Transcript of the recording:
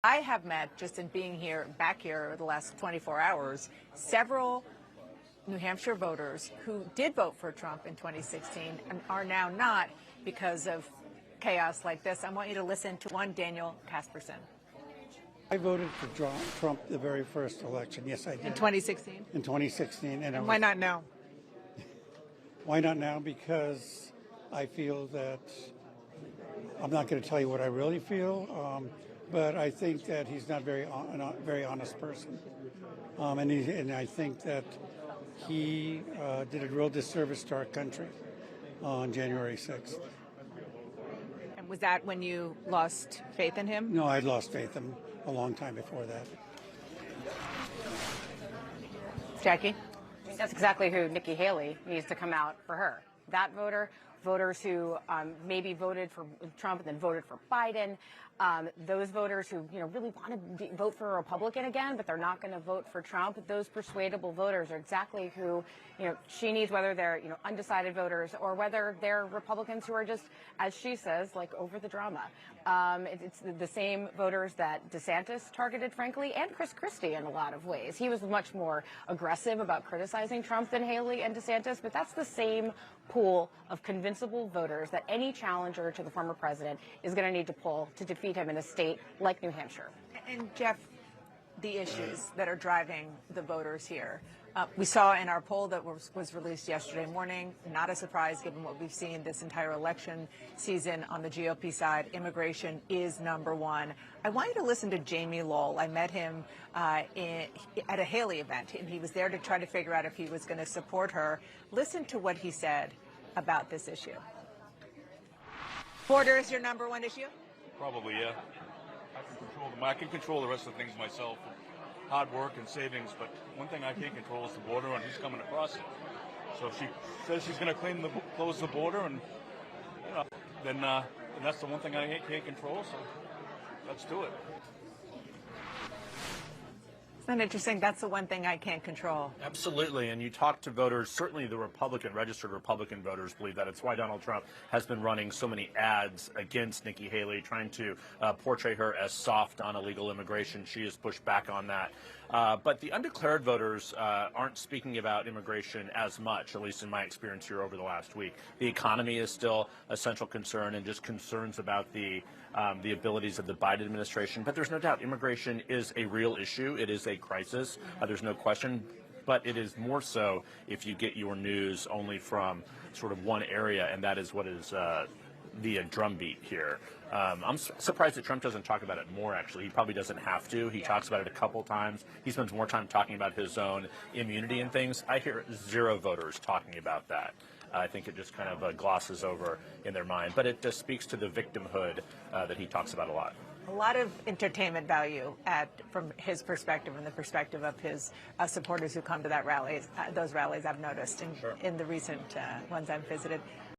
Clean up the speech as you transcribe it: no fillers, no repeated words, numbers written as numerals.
I have met, just in being here, back here the last 24 hours, several New Hampshire voters who did vote for Trump in 2016 and are now not because of chaos like this. I want you to listen to one, Daniel Casperson. I voted for Trump the very first election. Yes, I did. In 2016? In 2016. And why not now? Why not now? Because I feel that, I'm not going to tell you what I really feel, but I think that he's not a very honest person. And I think that he did a real disservice to our country on January 6th. And was that when you lost faith in him? No, I'd lost faith in him a long time before that. Jackie? That's exactly who Nikki Haley needs to come out for her. That voters who maybe voted for Trump and then voted for Biden, those voters who really want to vote for a Republican again, but they're not going to vote for Trump. Those persuadable voters are exactly who she needs, whether they're undecided voters or whether they're Republicans who are just, as she says, like over the drama. It's the same voters that DeSantis targeted, frankly, and Chris Christie in a lot of ways. He was much more aggressive about criticizing Trump than Haley and DeSantis, but that's the same pool of convincible voters that any challenger to the former president is going to need to pull to defeat him in a state like New Hampshire. And Jeff, the issues that are driving the voters here. We saw in our poll that was released yesterday morning, not a surprise given what we've seen this entire election season on the GOP side, immigration is number one. I want you to listen to Jamie Lowell. I met him at a Haley event, and he was there to try to figure out if he was going to support her. Listen to what he said about this issue. Border is your number one issue? Probably, yeah. I can control the rest of the things myself. Hard work and savings, but one thing I can't control is the border and who's coming across it. So if she says she's going to close the border, and then that's the one thing I can't control. So let's do it. Isn't that interesting? That's the one thing I can't control. Absolutely. And you talk to voters, certainly the registered Republican voters believe that. It's why Donald Trump has been running so many ads against Nikki Haley, trying to portray her as soft on illegal immigration. She has pushed back on that. But the undeclared voters aren't speaking about immigration as much, at least in my experience here over the last week. The economy is still a central concern, and just concerns about the abilities of the Biden administration. But there's no doubt immigration is a real issue. It is a crisis. There's no question. But it is more so if you get your news only from sort of one area, and that is what is the drumbeat here. I'm surprised that Trump doesn't talk about it more, actually. He probably doesn't have to. He talks about it a couple times. He spends more time talking about his own immunity and things. I hear zero voters talking about that. I think it just kind of glosses over in their mind. But it just speaks to the victimhood that he talks about a lot. A lot of entertainment value from his perspective and the perspective of his supporters who come to those rallies I've noticed in the recent ones I've visited.